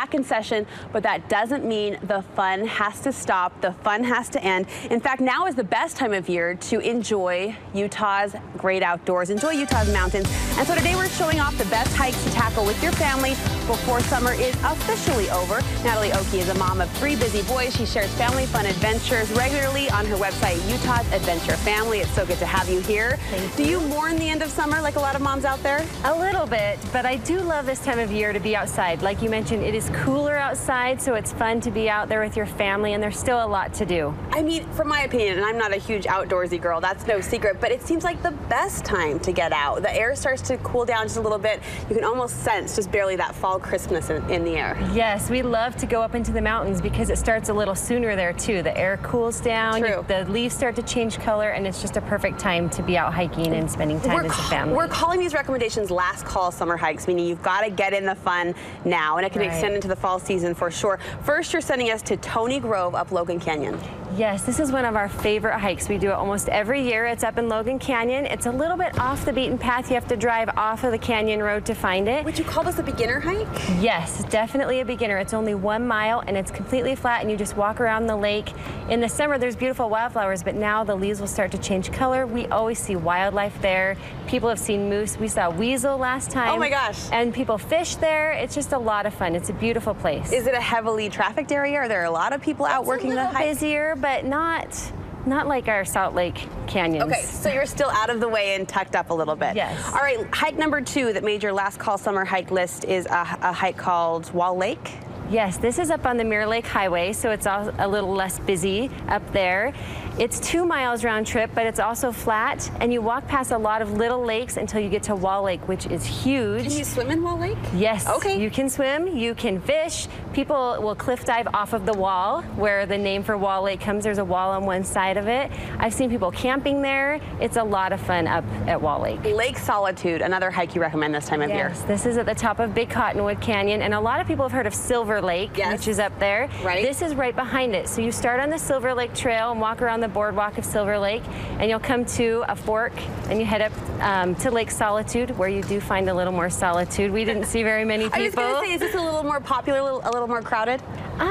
back in session, but that doesn't mean the fun has to stop. The fun has to end. In fact, now is the best time of year to enjoy Utah's great outdoors, enjoy Utah's mountains. And so today we're showing off the best hikes to tackle with your family before summer is officially over. Natalie Oakey is a mom of 3 busy boys. She shares family fun adventures regularly on her website, Utah's Adventure Family. It's so good to have you here. Do you mourn the end of summer like a lot of moms out there? A little bit, but I do love this time of year to be outside. Like you mentioned, it is cooler outside, so it's fun to be out there with your family, and there's still a lot to do. I mean, from my opinion, and I'm not a huge outdoorsy girl, that's no secret, but it seems like the best time to get out. The air starts to cool down just a little bit. You can almost sense just barely that fall crispness in the air. Yes, we love to go up into the mountains because it starts a little sooner there too. The air cools down, the leaves start to change color, and it's just a perfect time to be out hiking and spending time as a family. We're calling these recommendations last call summer hikes, meaning you've got to get in the fun now, and it can extend into the fall season for sure. First, you're sending us to Tony Grove up Logan Canyon. Yes, this is one of our favorite hikes. We do it almost every year. It's up in Logan Canyon. It's a little bit off the beaten path. You have to drive off of the canyon road to find it. Would you call this a beginner hike? Yes, definitely a beginner. It's only 1 mile and it's completely flat, and you just walk around the lake. In the summer, there's beautiful wildflowers, but now the leaves will start to change color. We always see wildlife there. People have seen moose. We saw weasel last time. Oh my gosh. And people fish there. It's just a lot of fun. It's a beautiful place. Is it a heavily trafficked area? Are there a lot of people out working the hike? It's busier, but not like our Salt Lake canyons. Okay, so you're still out of the way and tucked up a little bit. Yes. All right, hike number 2 that made your last call summer hike list is a hike called Wall Lake. Yes, this is up on the Mirror Lake Highway, so it's a little less busy up there. It's 2 miles round trip, but it's also flat, and you walk past a lot of little lakes until you get to Wall Lake, which is huge. Can you swim in Wall Lake? Yes. Okay. You can swim, you can fish. People will cliff dive off of the wall where the name for Wall Lake comes. There's a wall on one side of it. I've seen people camping there. It's a lot of fun up at Wall Lake. Lake Solitude, another hike you recommend this time of year. Yes, this is at the top of Big Cottonwood Canyon, and a lot of people have heard of Silver Lake, which is up there. Right. This is right behind it. So you start on the Silver Lake Trail and walk around the boardwalk of Silver Lake, and you'll come to a fork, and you head up to Lake Solitude, where you do find a little more solitude. We didn't see very many people. I was going to say, is this a little more popular, a little more crowded?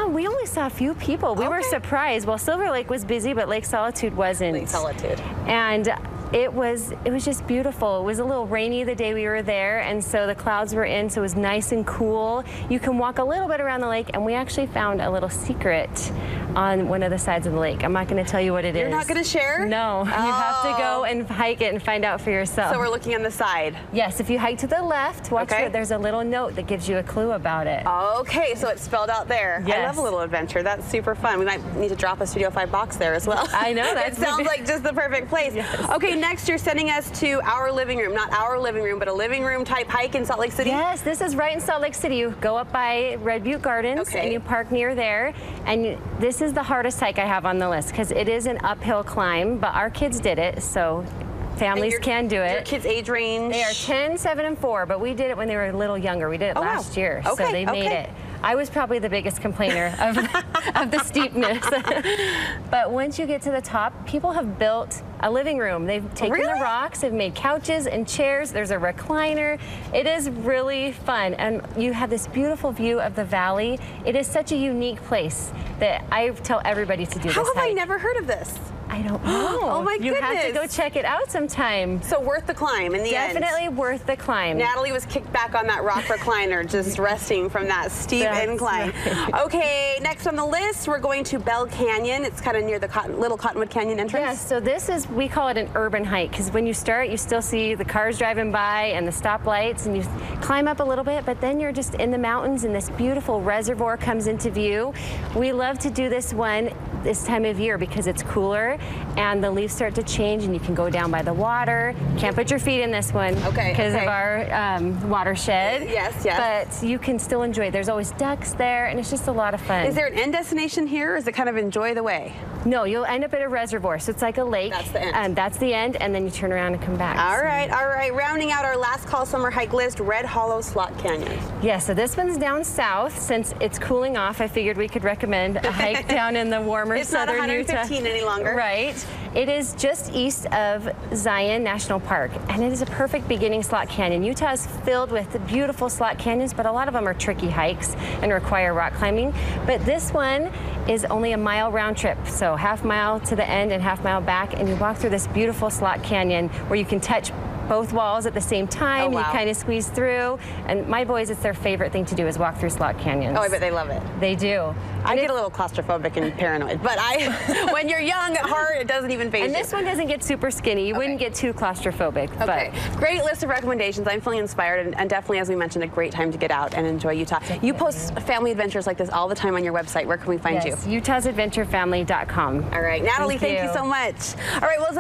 We only saw a few people. We were surprised. Well, Silver Lake was busy, but Lake Solitude wasn't. Lake Solitude. And it was just beautiful. It was a little rainy the day we were there, and so the clouds were in, so it was nice and cool. You can walk a little bit around the lake, and we actually found a little secret on one of the sides of the lake. I'm not going to tell you what it is. You're not going to share? No. You have to go and hike it and find out for yourself. So we're looking on the side? Yes. If you hike to the left, watch there's a little note that gives you a clue about it. Okay, so it's spelled out there. Yes. I love a little adventure. That's super fun. We might need to drop a Studio 5 box there as well. I know. It sounds like just the perfect place. Yes. Okay, next you're sending us to our living room. Not our living room, but a living room type hike in Salt Lake City? Yes, this is right in Salt Lake City. You go up by Red Butte Gardens and you park near there. And this is the hardest hike I have on the list because it is an uphill climb, but our kids did it, so families can do it. Your kids' age range? They are 10, 7, and 4, but we did it when they were a little younger. We did it last year, so they made it. I was probably the biggest complainer of the steepness. But once you get to the top, people have built a living room. They've taken the rocks, they've made couches and chairs. There's a recliner. It is really fun, and you have this beautiful view of the valley. It is such a unique place that I tell everybody to do this hike. How have I never heard of this? I don't know. Oh my goodness. You have to go check it out sometime. So worth the climb in the end. Definitely worth the climb. Natalie was kicked back on that rock recliner, just resting from that steep incline. Right. Okay, next on the list, we're going to Bell Canyon. It's kind of near the Little Cottonwood Canyon entrance. Yes, so this is, we call it an urban hike, because when you start, you still see the cars driving by and the stoplights, and you climb up a little bit, but then you're just in the mountains, and this beautiful reservoir comes into view. We love to do this one this time of year because it's cooler and the leaves start to change, and you can go down by the water. Can't put your feet in this one because of our watershed. Yes. But you can still enjoy it. There's always ducks there, and it's just a lot of fun. Is there an end destination here, or is it kind of enjoy the way? No, you'll end up at a reservoir, so it's like a lake. That's the end. That's the end, and then you turn around and come back. All right. Rounding out our last call summer hike list, Red Hollow Slot Canyon. Yeah, so this one's down south. Since it's cooling off, I figured we could recommend a hike down in the warmer warmer it's southern Utah. It's not 115 any longer. Right. It is just east of Zion National Park, and it is a perfect beginning slot canyon. Utah is filled with beautiful slot canyons, but a lot of them are tricky hikes and require rock climbing. But this one is only a mile round trip, so half mile to the end and half mile back, and you walk through this beautiful slot canyon where you can touch both walls at the same time. Oh, wow. You kind of squeeze through. And my boys, it's their favorite thing to do is walk through slot canyons. Oh, I bet they love it. They do. I get a little claustrophobic and paranoid, but when you're young at heart, it doesn't even faze you. And this one doesn't get super skinny. You wouldn't get too claustrophobic. Okay, great list of recommendations. I'm feeling inspired, and definitely, as we mentioned, a great time to get out and enjoy Utah. You post family adventures like this all the time on your website. Where can we find you? UtahsAdventurefamily.com. All right, Natalie, thank you so much. All right, well,